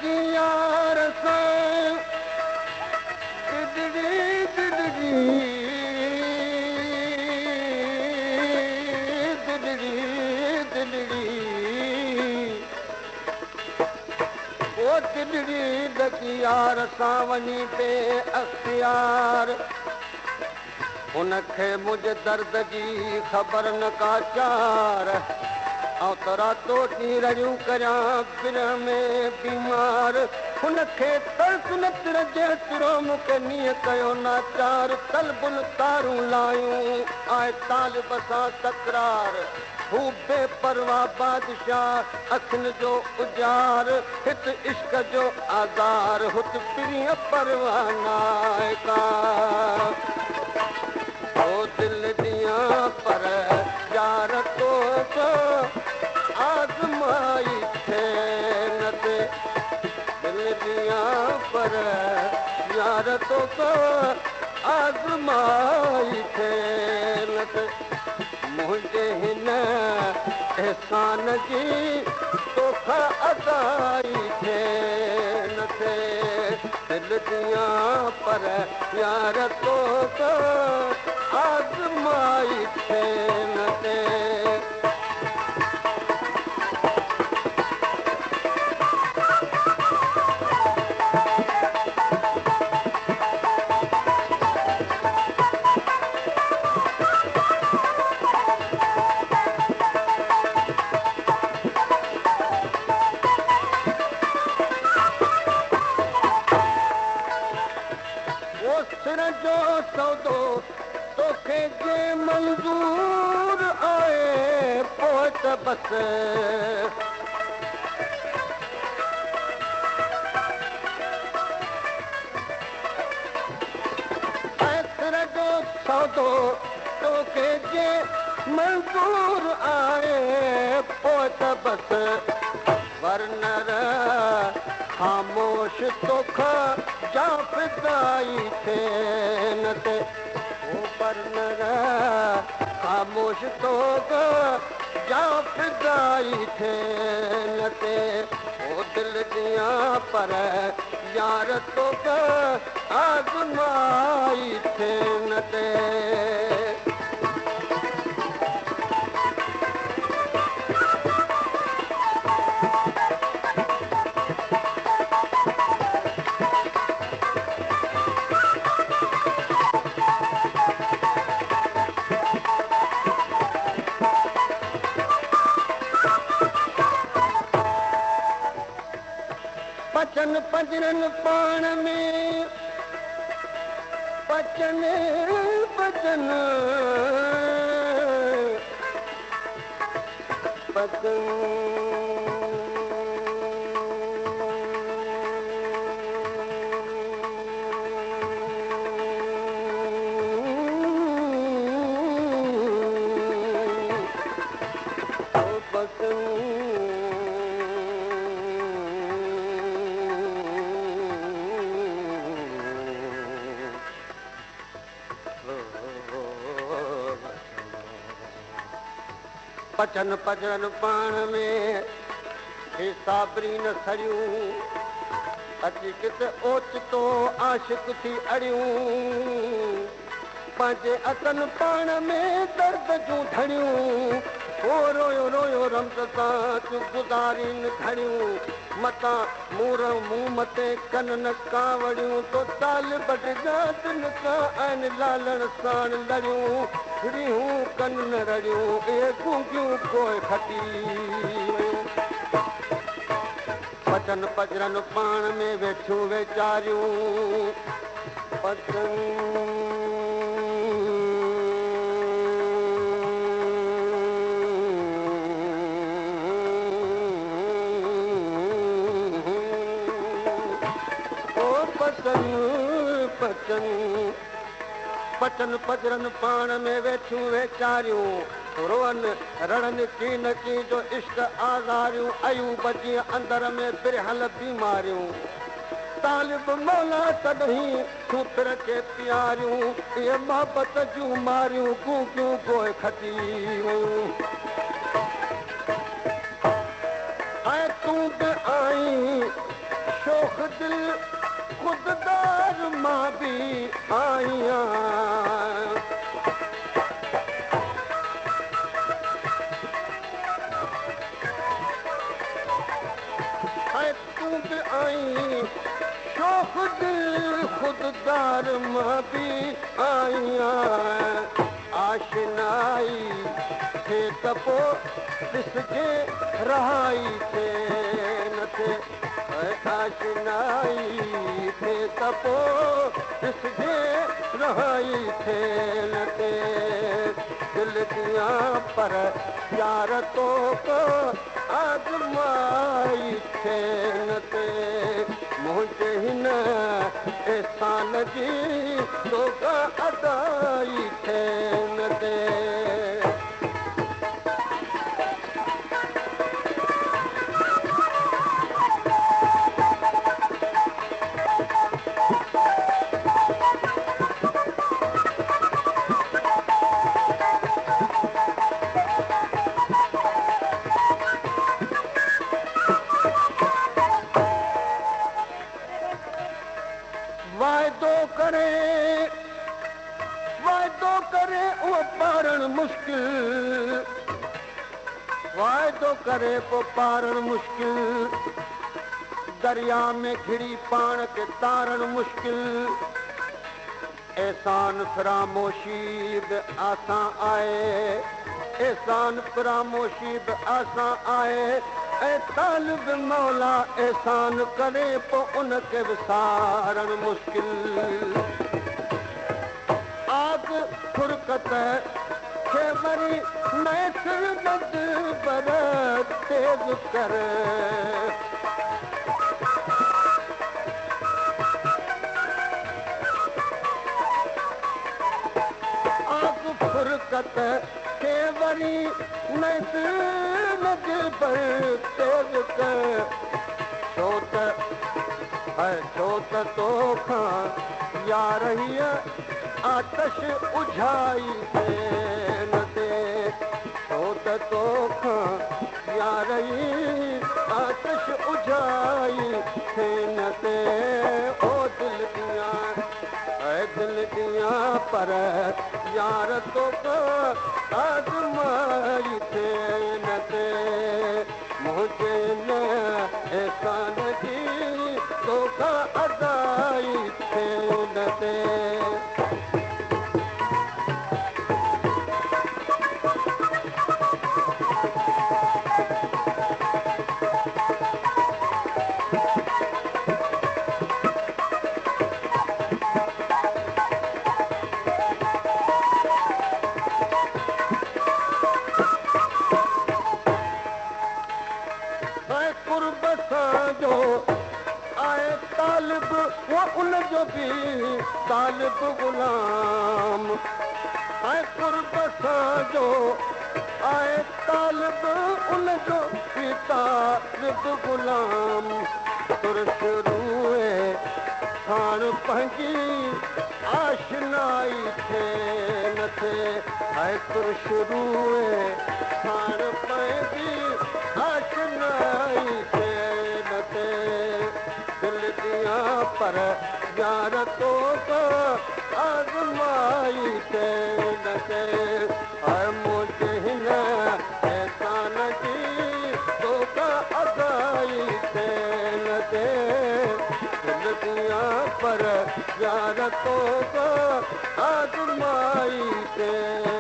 लॻी यार सां दिलड़ी दिलड़ी दिलड़ी दिलड़ी ओ दिलड़ी लॻी यार सां वञी पे अख़्तियार उनखे मुंहिंजे दर्द जी ख़बर न का चार ऐं त रातो ॾींहुं रड़ियूं करियां बिर में बीमार हुनखे तरस न तिरजे तुरो मूंखे नीअं कयो नाचार तलबुल तारूं लायूं आहे तालिब सां तकरार हू बेपरवाह बादशाह अखियुनि जो उजार हिते इश्क जो आज़ार हुते प्रिय परवाह नाहे का ओ दिल दियां पर यार तो आज़माई थे न दे दिल दियां पर यार तो आज़माई थे न दे मुंहिंजे हिन एहसान जी तोखा अदाई थे न थे दिल दियां पर यार तो आज़माई थे न थे जो सौदो तोखे जे मंज़ूर आहे पोइ त बस सिर जो सौदो तोखे जे मंज़ूर आहे पोइ त बस वरनर ख़ामोश तोखा जा फिदाई थे न ते ओ वरनर ख़ामोश तोखा जा फिदाई थे न ते ओ दिल दियां पर यार तोखा आज़माई थे न ते पचन पंजरनि पाण में पचन पचन पचन पचन पचरनि पाण में हे साबरी न सड़ियूं अची किथे ओचितो आशिक थी अड़ियूं पंहिंजे अतन पाण में दर्द जूं धड़ियूं ओ रोयो रोयो रमज़ सां चुगुज़ारीन घड़ियूं मतां मुंहुं मथे कन न कावड़ियूं तो ताल बटजात न का आहिनि लालण साण लड़ियूं रियूं कन न रड़ियूं ए गूंगियूं पोइ खटी वियूं पचन पचरनि पाण में वेठियूं वीचारियूं पचन पचन पचन पचरनि पाण में वेठियूं वीचारियूं रोअनि रणनि की न की जो इश्क आज़ारियूं अयूब जीअं अंदर में बिरहल बीमारियूं तालिब मौला तॾहिं सूत्र खे प्यारियूं इहे मोहबत जूं मारियूं गूंगियूं पोइ खटी वियूं ऐं तूं बि आई दिल खुददार मां बि आहियां तूं बि आई शौक़ दिल खुददार मां बि आहियां आशनाई थे त पोइ ॾिसजे रहाई थे न थे आशनाई थे त पोइ ॾिसजे रहाई थे न थे दिल दियां पर यार तो आज़माई थे न ते मुंहिंजे हिन एहसान जी तोखा अदाई थे न ते वाइदो करे उहो पारण मुश्किल वाइदो करे पोइ पारण मुश्किल दरिया में घिरी पाण खे तारण मुश्किल एहसान फरामोशी बि आसान आहे एहसान फरामोशी बि आसान आहे ऐं तालिब मौला एहसान करे पोइ उनखे विसारण मुश्किल आग फुरकत खे वरी मैसर नद पर तेज़ कर आग फुरकत खे वरी मैसर नद पर तेज़ कर छो त तोखां यार हीअ आतश उझाई थे न ते छो त तोखां यार ही आतश उझाई थे न ते ओ दिल दियां पर यार तोखां आज़माई थे न ते मुंहिंजे न एहसान जी तोखा अदाई थे न ते उनजो बि तालिब गुलाम ऐं कुर्ब सां जो आहे तालिब उनजो बि तालिब गुलाम तुरशरूए हाण पंहिंजी आशनाई थे न थे ऐं तुरशरूए हाण पंहिंजी आशनाई थे न थे दिल दियां पर यार तो आज़माई थे न थे ऐं मुंहिंजे हिन एहसान जी तोखा अदाई थे न थे दिल दियां पर यार तो आज़माई थे